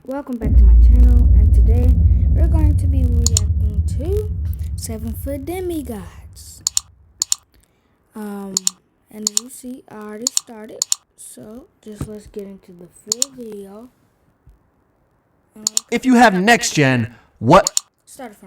Welcome back to my channel, and today we're going to be reacting to 7-foot demigods. And as you see, I already started, so just let's get into the full video. If you have next gen,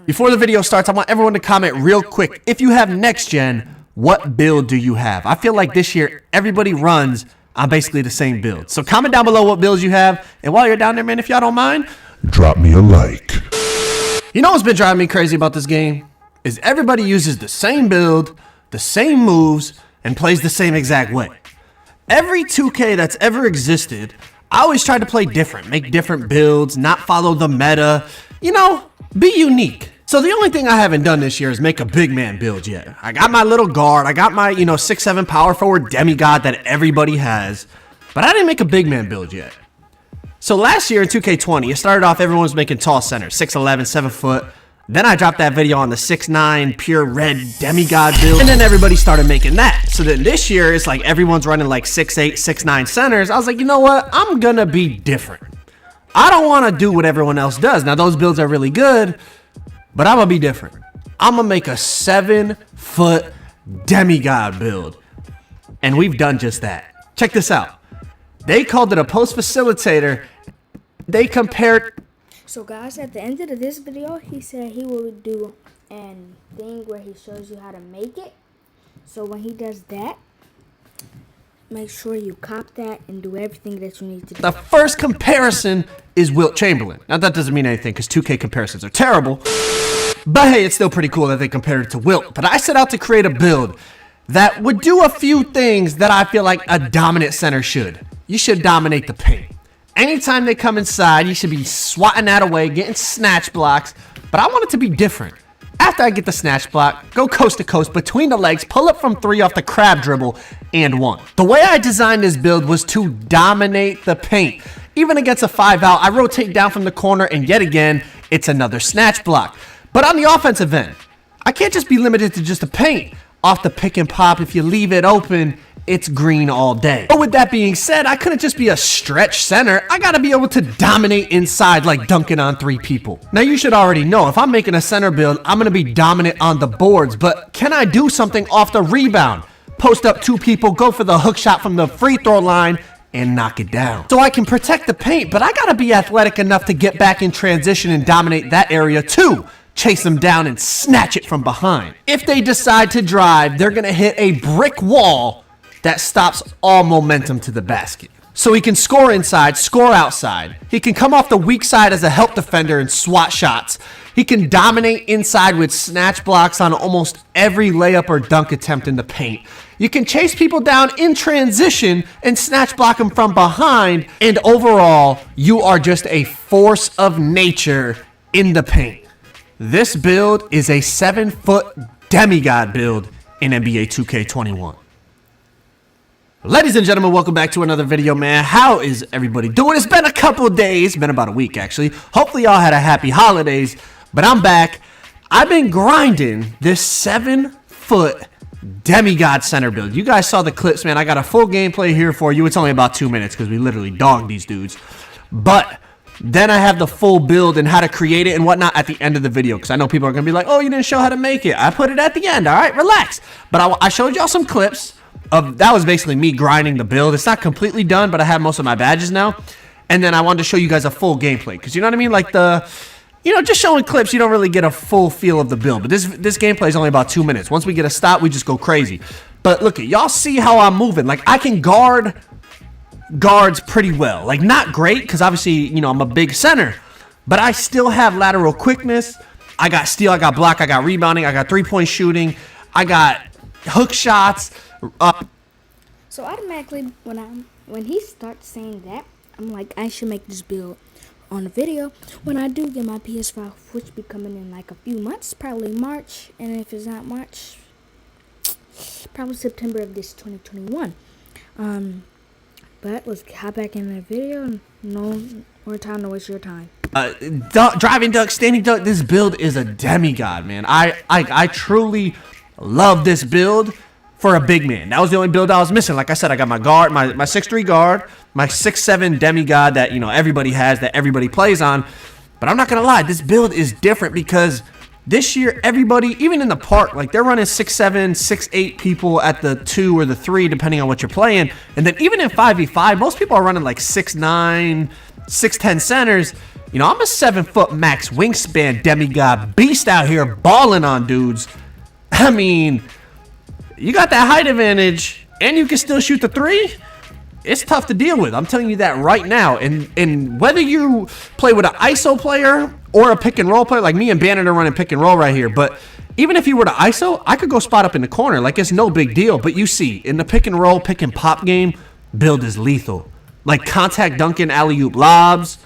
before the video starts, I want everyone to comment real quick. If you have next gen, what build do you have? I feel like this year everybody runs on basically the same build. So comment down below what builds you have, and while you're down there, man, if y'all don't mind, drop me a like. You know what's been driving me crazy about this game? Is everybody uses the same build, the same moves, and plays the same exact way. Every 2K that's ever existed, I always try to play different, make different builds, not follow the meta, you know, be unique. So the only thing I haven't done this year is make a big man build yet. I got my little guard, I got my, 6'7" power forward demigod that everybody has, but I didn't make a big man build yet. So last year in 2K20, it started off everyone was making tall center, 6'11", 7 foot. Then I dropped that video on the 6'9" pure red demigod build, and then everybody started making that. So then this year, it's like everyone's running like 6'8", 6'9" centers. I was like, you know what? I'm gonna be different. I don't want to do what everyone else does. Now those builds are really good, but I'm gonna be different. I'm gonna make a 7-foot demigod build, and we've done just that. Check this out. They called it a post facilitator. They compared. So guys, at the end of this video, he said he will do a thing where he shows you how to make it. So when he does that, make sure you cop that and do everything that you need to do. The first comparison is Wilt Chamberlain. Now that doesn't mean anything because 2K comparisons are terrible. But hey, it's still pretty cool that they compared it to Wilt. But I set out to create a build that would do a few things that I feel like a dominant center should. You should dominate the paint. Anytime they come inside, you should be swatting that away, getting snatch blocks. But I want it to be different. After I get the snatch block, go coast to coast between the legs, pull up from 3 off the crab dribble, and 1. The way I designed this build was to dominate the paint. Even against a 5-out, I rotate down from the corner, and yet again, it's another snatch block. But on the offensive end, I can't just be limited to just the paint. Off the pick and pop, if you leave it open, it's green all day. But with that being said, I couldn't just be a stretch center. I gotta be able to dominate inside like dunking on 3 people. Now you should already know, if I'm making a center build, I'm gonna be dominant on the boards, but can I do something off the rebound? Post up 2 people, go for the hook shot from the free throw line, and knock it down. So I can protect the paint, but I gotta be athletic enough to get back in transition and dominate that area too. Chase them down and snatch it from behind. If they decide to drive, they're gonna hit a brick wall that stops all momentum to the basket. So he can score inside, score outside. He can come off the weak side as a help defender and swat shots. He can dominate inside with snatch blocks on almost every layup or dunk attempt in the paint. You can chase people down in transition and snatch block them from behind. And overall, you are just a force of nature in the paint. This build is a 7-foot demigod build in NBA 2K21. Ladies and gentlemen, welcome back to another video, man. How is everybody doing? It's been a couple days, been about a week actually. Hopefully y'all had a happy holidays, but I'm back. I've been grinding this 7-foot demigod center build. You guys saw the clips, man. I got a full gameplay here for you. It's only about 2 minutes because we literally dogged these dudes. But then I have the full build and how to create it and whatnot at the end of the video, because I know people are going to be like, oh, you didn't show how to make it. I put it at the end, all right? Relax. But I showed y'all some clips. That was basically me grinding the build. It's not completely done, but I have most of my badges now. And then I wanted to show you guys a full gameplay, because you know what I mean? Like just showing clips, you don't really get a full feel of the build. But this gameplay is only about 2 minutes. Once we get a stop, we just go crazy. But look, y'all see how I'm moving. Like, I can guard guards pretty well. Like, not great, because obviously, I'm a big center. But I still have lateral quickness. I got steal, I got block, I got rebounding, I got three-point shooting. I got hook shots. So automatically, when he starts saying that, I'm like, I should make this build on the video when I do get my PS5, which be coming in like a few months, probably March, and if it's not March, probably September of this 2021. But let's hop back in the video, and no more time to waste your time. Driving dunk, standing dunk. This build is a demigod, man. I truly love this build. for a big man. That was the only build I was missing. Like I said, I got my guard, my 6'3 guard, my 6'7 demigod that, you know, everybody has, that everybody plays on. But I'm not going to lie, this build is different because this year, everybody, even in the park, like they're running 6'7", 6'8 people at the 2 or the 3, depending on what you're playing. And then even in 5v5, most people are running like 6'9", 6'10 centers. You know, I'm a 7-foot max wingspan demigod beast out here balling on dudes. I mean, you got that height advantage and you can still shoot the 3. It's tough to deal with. I'm telling you that right now. And whether you play with an ISO player or a pick and roll player, like me and Bannon are running pick and roll right here. But even if you were to ISO, I could go spot up in the corner. Like, it's no big deal. But you see, in the pick and roll, pick and pop game, build is lethal. Like contact dunking, alley-oop lobs.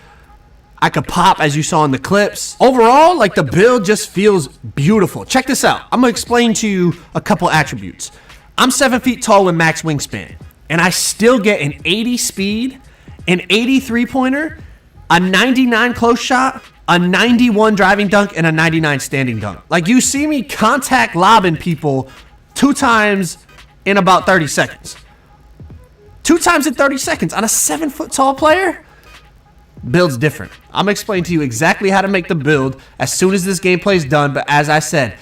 I could pop, as you saw in the clips. Overall, like, the build just feels beautiful. Check this out. I'm going to explain to you a couple attributes. I'm 7 feet tall with max wingspan. And I still get an 80 speed, an 80 3-pointer, a 99 close shot, a 91 driving dunk, and a 99 standing dunk. Like, you see me contact lobbing people 2 times in about 30 seconds. 2 times in 30 seconds on a 7-foot tall player? Build's different. I'm going to explain to you exactly how to make the build as soon as this gameplay is done. But as I said,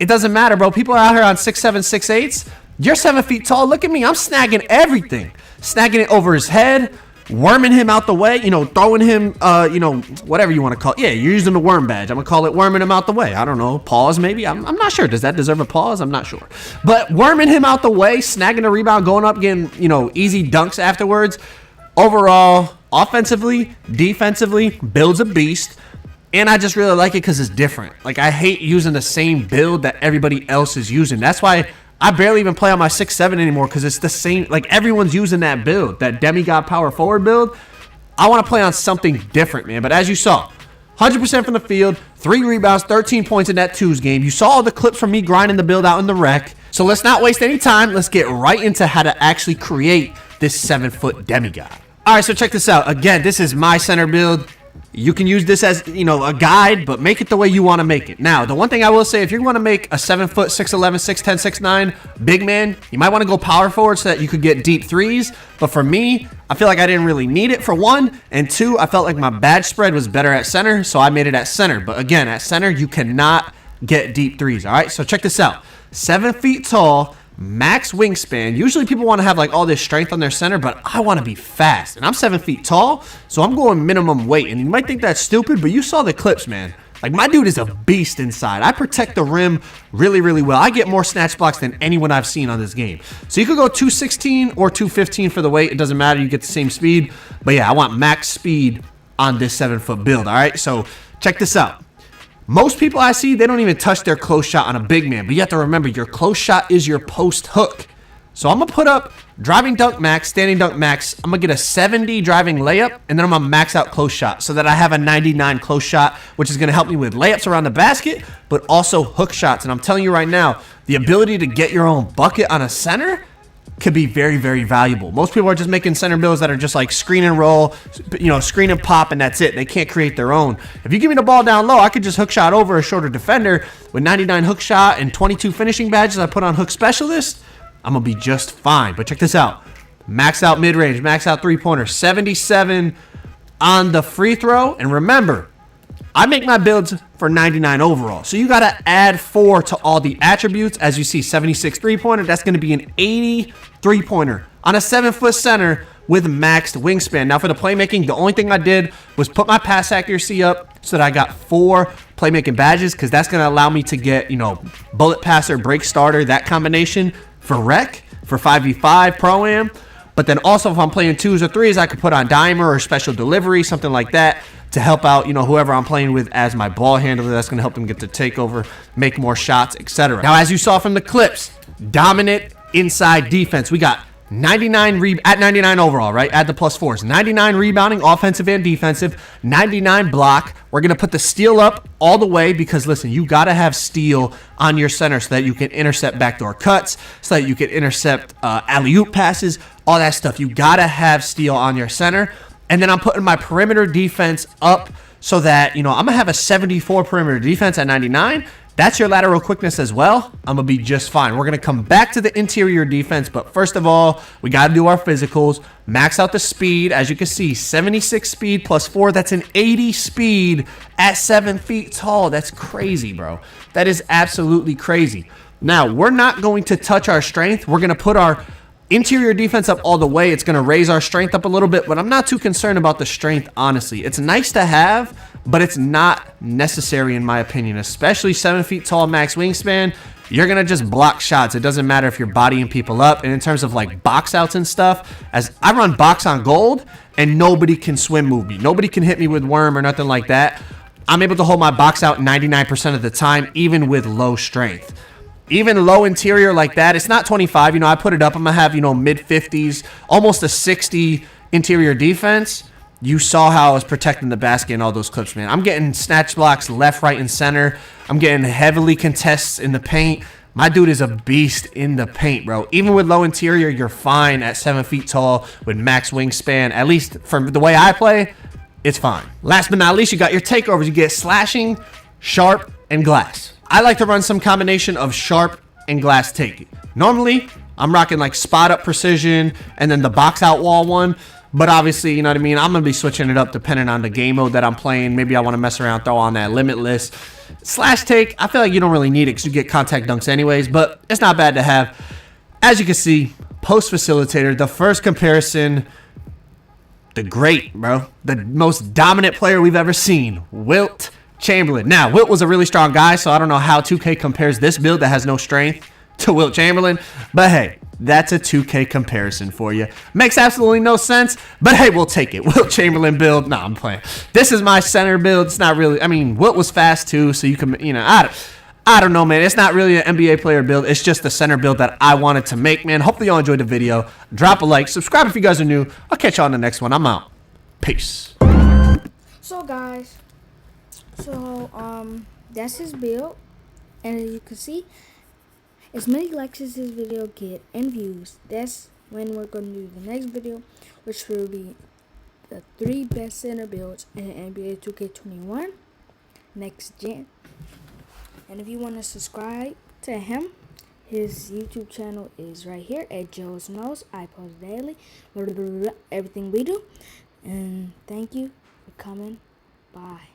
it doesn't matter, bro. People are out here on 6'7", 6'8". You're 7 feet tall. Look at me. I'm snagging everything. Snagging it over his head, worming him out the way, you know, throwing him, you know, whatever you want to call it. Yeah, you're using the worm badge. I'm going to call it worming him out the way. I don't know. Pause, maybe. I'm not sure. Does that deserve a pause? I'm not sure. But worming him out the way, snagging a rebound, going up, getting, you know, easy dunks afterwards. Overall, offensively, defensively, build's a beast. And I just really like it because it's different. Like, I hate using the same build that everybody else is using. That's why I barely even play on my 6'7 anymore, because it's the same. Like, everyone's using that build, that demigod power forward build. I want to play on something different, man. But as you saw, 100% from the field, 3 rebounds, 13 points in that twos game. You saw all the clips from me grinding the build out in the rec. So let's not waste any time. Let's get right into how to actually create this 7-foot demigod. All right, so check this out. Again, this is my center build. You can use this as, you know, a guide, but make it the way you want to make it. Now, the one thing I will say, if you want to make a 7-foot, 6'11", 6'10", 6'9", big man, you might want to go power forward so that you could get deep threes. But for me, I feel like I didn't really need it, for one. And 2, I felt like my badge spread was better at center, so I made it at center. But again, at center, you cannot get deep threes, all right? So check this out. 7 feet tall, max wingspan. Usually people want to have like all this strength on their center, but I want to be fast. And I'm 7 feet tall, so I'm going minimum weight. And you might think that's stupid, but you saw the clips, man. Like, my dude is a beast inside. I protect the rim really, really well. I get more snatch blocks than anyone I've seen on this game. So you could go 216 or 215 for the weight. It doesn't matter. You get the same speed. But yeah, I want max speed on this 7-foot build, all right? So check this out. Most people I see, they don't even touch their close shot on a big man. But you have to remember, your close shot is your post hook. So I'm going to put up driving dunk max, standing dunk max. I'm going to get a 70 driving layup, and then I'm going to max out close shot so that I have a 99 close shot, which is going to help me with layups around the basket, but also hook shots. And I'm telling you right now, the ability to get your own bucket on a center could be very, very valuable. Most people are just making center builds that are just like screen and roll, you know, screen and pop, and that's it. They can't create their own. If you give me the ball down low, I could just hook shot over a shorter defender with 99 hook shot and 22 finishing badges I put on hook specialist. I'm going to be just fine. But check this out. Max out mid-range, max out three-pointer, 77 on the free throw. And remember, I make my builds for 99 overall. So you got to add 4 to all the attributes. As you see, 76 three-pointer. That's going to be an 80 three-pointer on a 7-foot center with maxed wingspan. Now for the playmaking, the only thing I did was put my pass accuracy up so that I got 4 playmaking badges, because that's going to allow me to get, you know, bullet passer, break starter, that combination for rec, for 5v5 pro-am. But then also if I'm playing 2s or 3s, I could put on dimer or special delivery, something like that, to help out, you know, whoever I'm playing with as my ball handler. That's going to help them get the takeover, make more shots, etc. Now, as you saw from the clips, dominant inside defense. We got 99 at 99 overall, right? Add the +4s. 99 rebounding, offensive and defensive. 99 block. We're going to put the steal up all the way because, listen, you got to have steal on your center so that you can intercept backdoor cuts, so that you can intercept alley-oop passes, all that stuff. You got to have steal on your center. And then I'm putting my perimeter defense up so that, you know, I'm going to have a 74 perimeter defense at 99. that's your lateral quickness as well, I'm going to be just fine. We're going to come back to the interior defense, but first of all, we got to do our physicals. Max out the speed. As you can see, 76 speed plus 4. That's an 80 speed at 7 feet tall. That's crazy, bro. That is absolutely crazy. Now, we're not going to touch our strength. We're going to put our interior defense up all the way. It's going to raise our strength up a little bit, but I'm not too concerned about the strength, honestly. It's nice to have, but it's not necessary in my opinion, especially 7 feet tall max wingspan. You're going to just block shots. It doesn't matter if you're bodying people up. And in terms of like box outs and stuff, as I run box on gold and nobody can swim move me. Nobody can hit me with worm or nothing like that. I'm able to hold my box out 99% of the time, even with low strength. Even low interior like that, it's not 25. You know, I put it up. I'm going to have, mid 50s, almost a 60 interior defense. You saw how I was protecting the basket in all those clips, man. I'm getting snatch blocks left, right, and center. I'm getting heavily contests in the paint. My dude is a beast in the paint, bro. Even with low interior, you're fine at 7 feet tall with max wingspan. At least from the way I play, it's fine. Last but not least, you got your takeovers. You get slashing, sharp, and glass. I like to run some combination of sharp and glass take. Normally, I'm rocking like spot up precision and then the box out wall one. But obviously, you know what I mean? I'm going to be switching it up depending on the game mode that I'm playing. Maybe I want to mess around, throw on that limitless. Slash take, I feel like you don't really need it because you get contact dunks anyways. But it's not bad to have. As you can see, post facilitator, the first comparison, the great, bro. The most dominant player we've ever seen, Wilt Chamberlain. Now, Wilt was a really strong guy, so I don't know how 2K compares this build that has no strength to Wilt Chamberlain. But hey, that's a 2K comparison for you. Makes absolutely no sense, but hey, we'll take it. Wilt Chamberlain build. Nah, I'm playing. This is my center build. It's not really, I mean, Wilt was fast too, so you can, I don't know, man. It's not really an NBA player build. It's just the center build that I wanted to make, man. Hopefully y'all enjoyed the video. Drop a like. Subscribe if you guys are new. I'll catch y'all in the next one. I'm out. Peace. So guys, that's his build, and as you can see, as many likes as this video get and views, that's when we're going to do the next video, which will be the 3 best center builds in NBA 2K21 next gen. And if you want to subscribe to him, his YouTube channel is right here at Joe's Knows. I post daily, everything we do. And thank you for coming. Bye.